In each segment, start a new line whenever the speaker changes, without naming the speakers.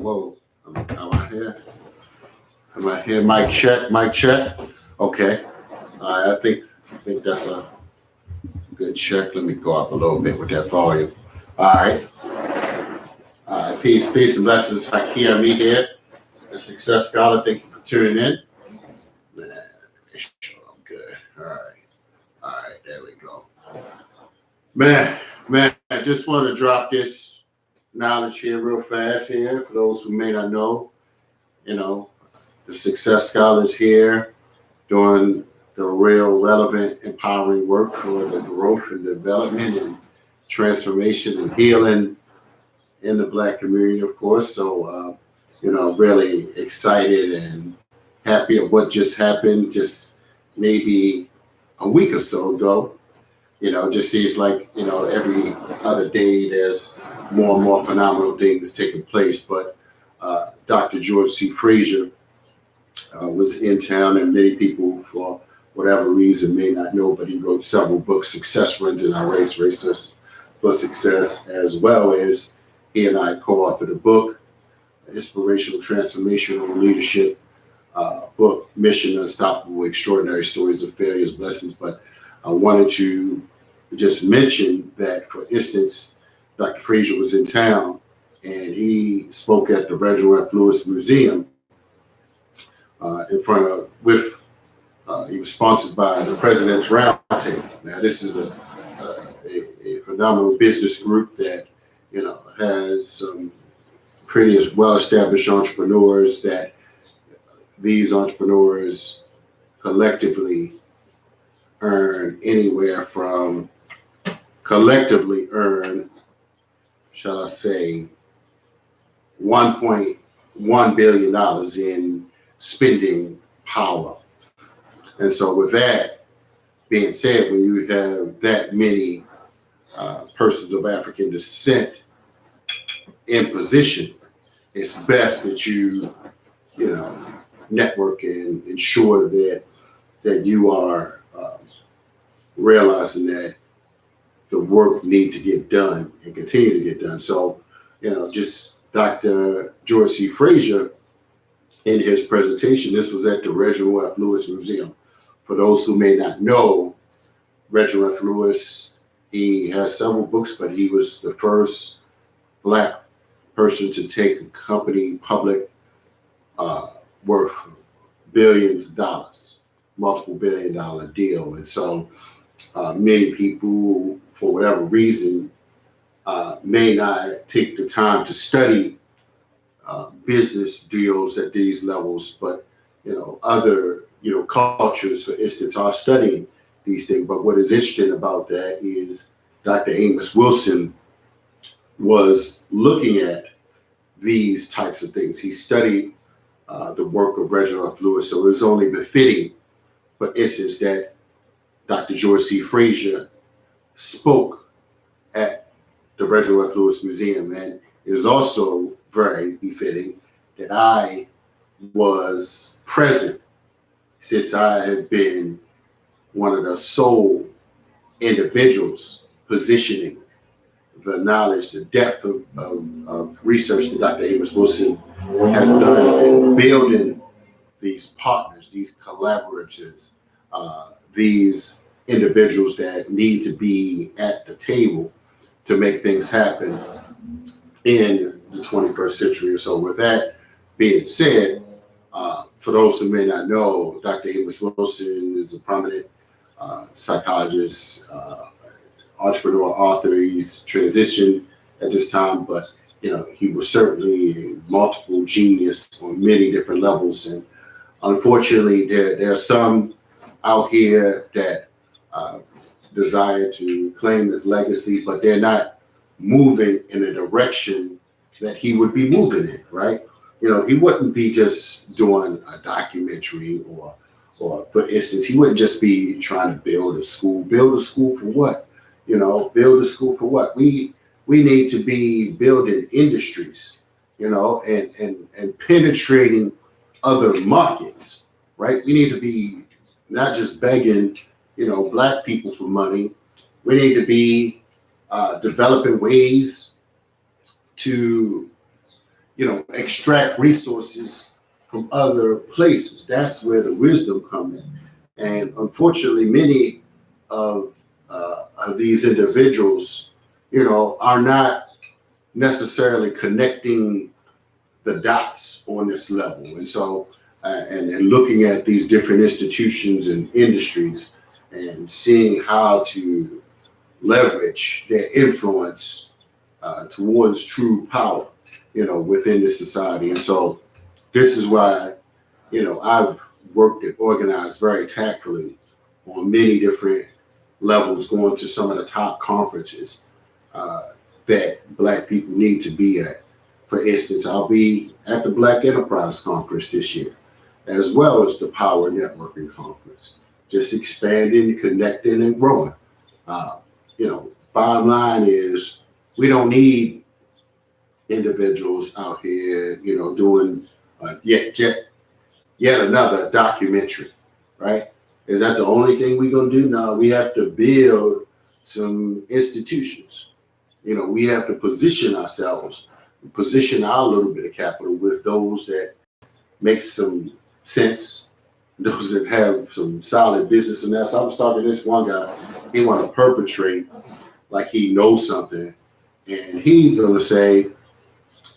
whoa. Am I here? Am I here? Mic check, mic check. Okay. All right, I think that's a good check. Let me go up a little bit with that volume. All right. All right. Peace, and blessings. Hakia me here, the Success Scholar. Thank you for tuning in. Man, make sure I'm good. All right. All right, there we go. Man, I just want to drop this knowledge here real fast here for those who may not know. The Success Scholars here doing the real relevant, empowering work for the growth and development and transformation and healing in the Black community, of course. So, really excited and happy of what just happened just maybe a week or so ago. It just seems like, every other day there's more and more phenomenal things taking place. But Dr. George C. Fraser was in town, and many people, for whatever reason, may not know, but he wrote several books, Success Runs in Our Race, Racers for Success, as well as he and I co-authored a book, Inspirational Transformational Leadership book, Mission Unstoppable, Extraordinary Stories of Failures, Blessings. But I wanted to just mention that, for instance, Dr. Fraser was in town and he spoke at the Reginald F. Lewis Museum he was sponsored by the President's Roundtable. Now, this is a phenomenal business group that, has some pretty well-established entrepreneurs that these entrepreneurs collectively earn, shall I say, $1.1 billion in spending power. And so with that being said, when you have that many persons of African descent in position, it's best that you network and ensure that you are realizing that the work need to get done and continue to get done. So, just Dr. George C. Fraser, in his presentation, this was at the Reginald F. Lewis Museum. For those who may not know, Reginald F. Lewis, he has several books, but he was the first Black person to take a company public worth billions of dollars, multiple $billion deal. And so many people, for whatever reason, may not take the time to study business deals at these levels, but other cultures, for instance, are studying these things. But what is interesting about that is Dr. Amos Wilson was looking at these types of things. He studied the work of Reginald F. Lewis, so it was only befitting, for instance, that Dr. George C. Fraser spoke at the Reginald F. Lewis Museum, and it is also very befitting that I was present, since I have been one of the sole individuals positioning the knowledge, the depth of research that Dr. Amos Wilson has done in building these partners, these collaborators, these individuals that need to be at the table to make things happen in the 21st century or so. With that being said, for those who may not know, Dr. Amos Wilson is a prominent psychologist, entrepreneur, author. He's transitioned at this time, but he was certainly a multiple genius on many different levels. And unfortunately, there are some out here that desire to claim his legacy, but they're not moving in a direction that he would be moving in, right? He wouldn't be just doing a documentary or for instance, he wouldn't just be trying to build a school. Build a school for what? Build a school for what? We need to be building industries, and penetrating other markets, right? We need to be not just begging, Black people for money. We need to be developing ways to extract resources from other places. That's where the wisdom comes in. And unfortunately, many of these individuals, are not necessarily connecting the dots on this level. And so, and looking at these different institutions and industries and seeing how to leverage their influence towards true power, within this society. And so this is why, I've worked and organized very tactfully on many different levels, going to some of the top conferences that Black people need to be at. For instance, I'll be at the Black Enterprise Conference this year, as well as the Power Networking Conference, just expanding, connecting, and growing. Bottom line is we don't need individuals out here, doing yet another documentary, right? Is that the only thing we're going to do? No, we have to build some institutions. We have to position ourselves, position our little bit of capital with those that make some sense, those that have some solid business. And that's, I was talking to this one guy, he want to perpetrate like he knows something. And he gonna say,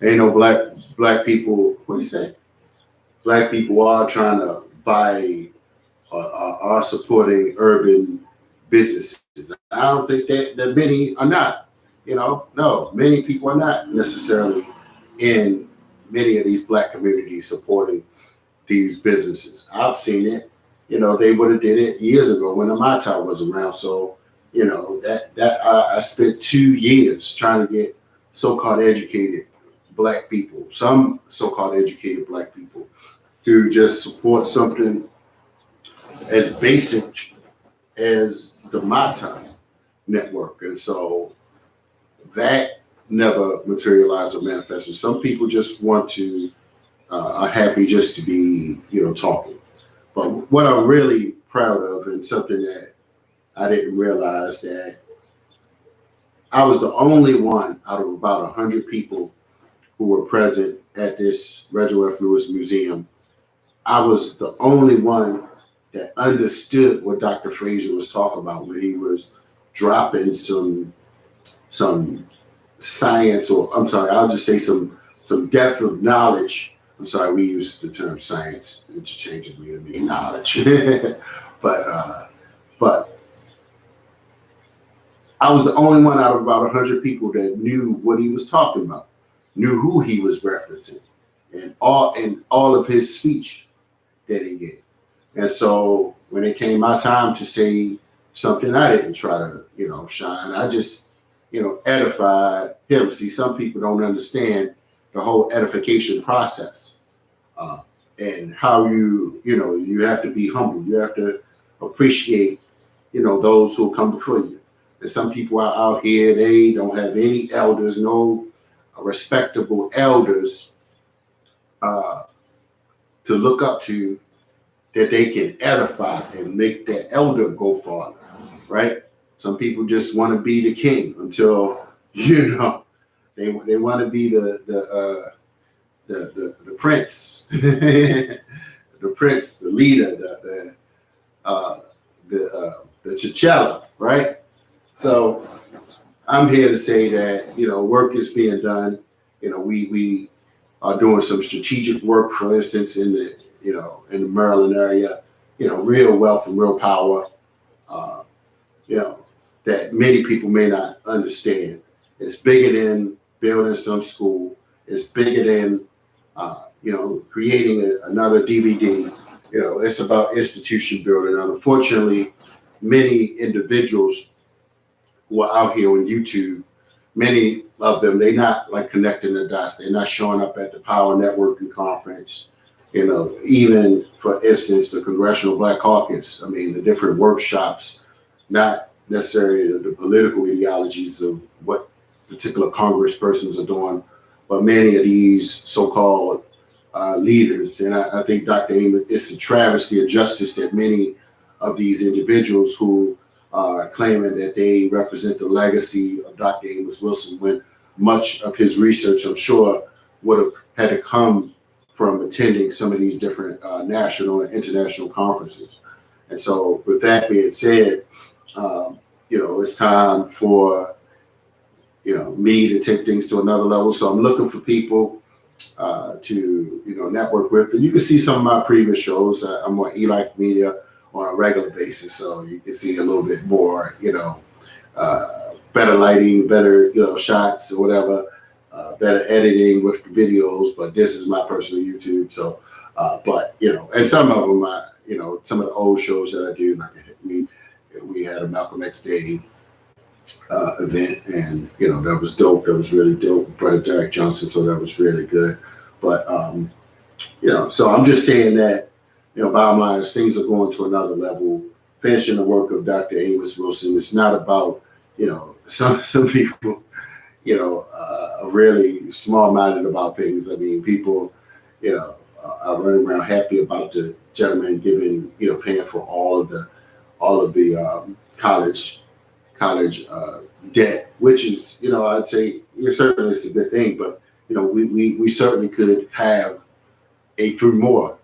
ain't no black people, what do you say? Black people are trying to buy are supporting urban businesses. I don't think that many are not. No, many people are not necessarily in many of these Black communities supporting these businesses. I've seen it. They would have did it years ago when the Mata was around. So, I spent 2 years trying to get so-called educated Black people, some so-called educated Black people, to just support something as basic as the Mata network. And so that never materialized or manifested. Some people just want to, are happy just to be, talking. But what I'm really proud of, and something that I didn't realize, that I was the only one out of about 100 people who were present at this Reginald F. Lewis Museum. I was the only one that understood what Dr. Fraser was talking about when he was dropping some science, or I'm sorry, I'll just say some depth of knowledge. I'm sorry, we use the term science interchangeably to mean knowledge. but I was the only one out of about 100 people that knew what he was talking about, knew who he was referencing, and all of his speech that he gave. And so when it came my time to say something, I didn't try to, shine. I just, edified him. See, some people don't understand the whole edification process, and how you have to be humble. You have to appreciate, those who come before you. And some people are out here, they don't have any elders, no respectable elders to look up to, that they can edify and make their elder go farther, right? Some people just want to be the king until, they want to be the prince, the prince, the leader, the T'Challa, right? So I'm here to say that, work is being done. We are doing some strategic work, for instance, in the Maryland area, real wealth and real power, that many people may not understand. It's bigger than building some school. It's bigger than, creating another DVD. It's about institution building. And unfortunately, many individuals who are out here on YouTube, many of them, they're not like connecting the dots. They're not showing up at the Power Networking Conference. Even for instance, the Congressional Black Caucus. I mean, the different workshops, not necessarily the political ideologies of what particular congresspersons are doing, but many of these so-called leaders. And I think Dr. Amos, it's a travesty of justice that many of these individuals who are claiming that they represent the legacy of Dr. Amos Wilson, when much of his research, I'm sure, would have had to come from attending some of these different national and international conferences. And so, with that being said, it's time for me to take things to another level. So I'm looking for people to network with. And you can see some of my previous shows. I'm on eLife Media on a regular basis, so you can see a little bit more, better lighting, better shots or whatever, better editing with the videos. But this is my personal YouTube. So, and some of them, some of the old shows that I do, like we had a Malcolm X Day event, and that was dope. That was really dope. Brother Derek Johnson, so that was really good. But so I'm just saying that bottom line is things are going to another level. Finishing the work of Dr. Amos Wilson. It's not about some people are really small-minded about things. I mean, people are running around happy about the gentleman giving paying for all of the college debt, which is, I'd say certainly it's a good thing, but we certainly could have a few more,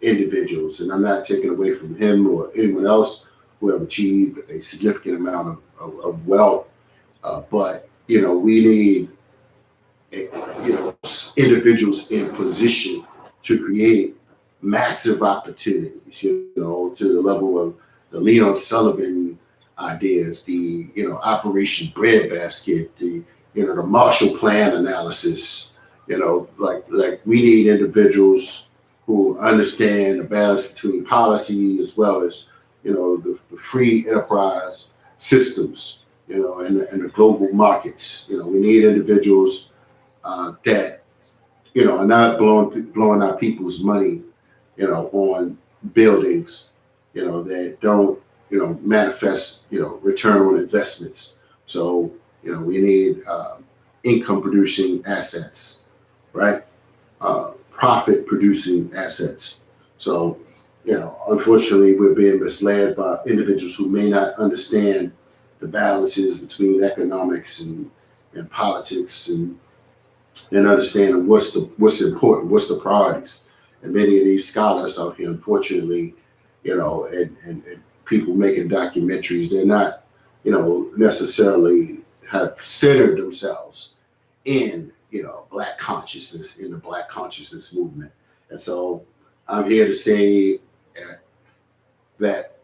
individuals, and I'm not taking away from him or anyone else who have achieved a significant amount of wealth, but we need individuals in position to create massive opportunities, to the level of the Leon Sullivan ideas, the Operation Breadbasket, the Marshall Plan analysis. Like we need individuals who understand the balance between policy as well as the free enterprise systems, and the global markets. We need individuals that are not blowing our people's money, on buildings, that don't manifest, return on investments. So, we need income producing assets, right? Profit producing assets. So, unfortunately, we're being misled by individuals who may not understand the balances between economics and politics and understanding what's important, what's the priorities. And many of these scholars out here, unfortunately, and people making documentaries, they're not, necessarily have centered themselves in, Black consciousness, in the Black consciousness movement. And so I'm here to say that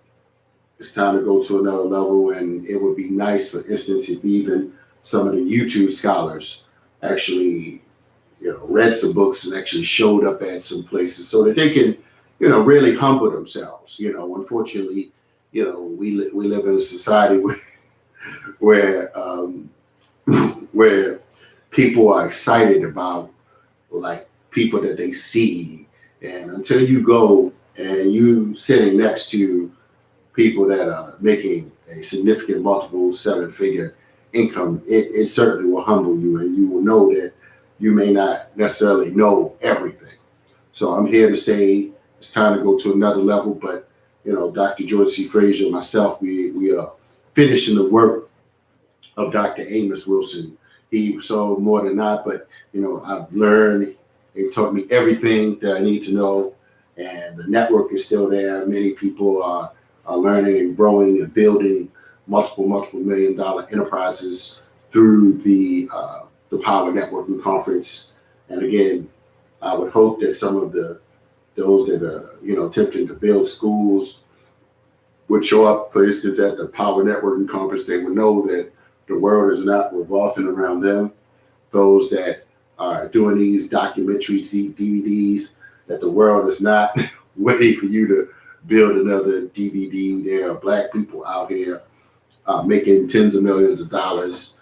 it's time to go to another level, and it would be nice, for instance, if even some of the YouTube scholars actually, read some books and actually showed up at some places so that they can, really humble themselves. Unfortunately, we live in a society where people are excited about like people that they see, and until you go and you sitting next to people that are making a significant multiple seven-figure income, it certainly will humble you, and you will know that you may not necessarily know everything. So I'm here to say it's time to go to another level. But Dr. George C. Fraser and myself, we are finishing the work of Dr. Amos Wilson. He sold more than not, but I've learned. He taught me everything that I need to know, and the network is still there. Many people are learning and growing and building multiple $1 million enterprises through the Power Networking Conference. And again, I would hope that some of those that are attempting to build schools would show up, for instance, at the Power Networking Conference. They would know that the world is not revolving around them. Those that are doing these documentaries, DVDs, that the world is not waiting for you to build another DVD. There are Black people out here making tens of millions of dollars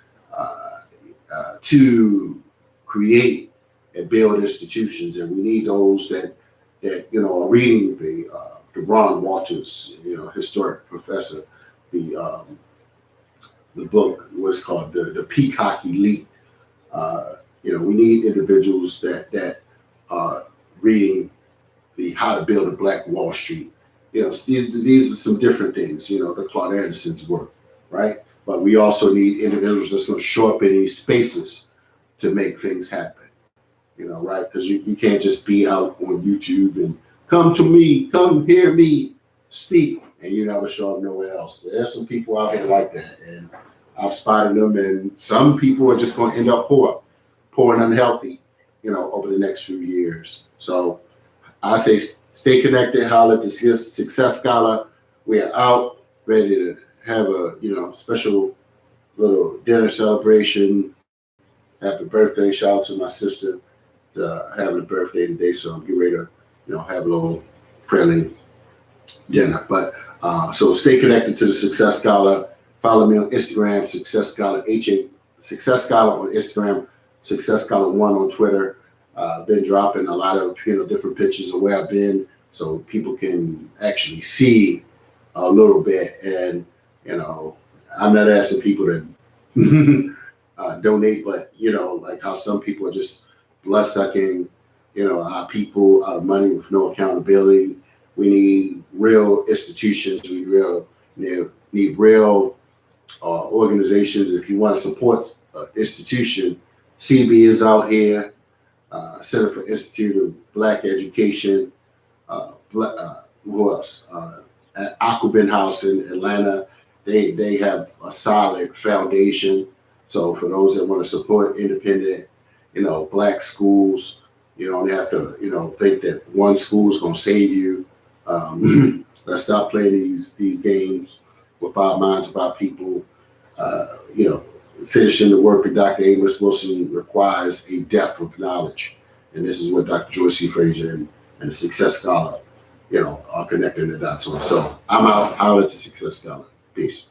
to create and build institutions, and we need those that are reading the Ron Walters, historic professor, the book, what's called the Peacock Elite. We need individuals that are reading the How to Build a Black Wall Street. These are some different things. The Claude Anderson's work, right? But we also need individuals that's going to show up in these spaces to make things happen. right? Because you can't just be out on YouTube and come to me, come hear me speak, and you never show up nowhere else. There's some people out here like that, and I've spotted them, and some people are just going to end up poor and unhealthy, over the next few years. So I say stay connected, holler at the Success Scholar. We are out, ready to have a, special little dinner celebration. Happy birthday. Shout out to my sister having a birthday today. So I'm getting ready to, have a little friendly dinner. But so stay connected to the Success Scholar. Follow me on Instagram, Success Scholar, Success Scholar on Instagram, Success Scholar 1 on Twitter. Been dropping a lot of different pictures of where I've been, so people can actually see a little bit. And I'm not asking people to donate, but like how some people are just blood sucking, our people out of money with no accountability. We need real institutions. We need real organizations. If you want to support an institution, CB is out here. Center for Institute of Black Education. Who else? At Aquabin House in Atlanta, they have a solid foundation. So for those that want to support independent, Black schools, you don't have to, think that one school is going to save you. Let's stop playing these games with our minds, of our people. Finishing the work of Dr. Amos Wilson requires a depth of knowledge. And this is what Dr. Joyce C. Fraser and the Success Scholar, are connecting the dots on. So I'm out. I'll let the Success Scholar. Peace.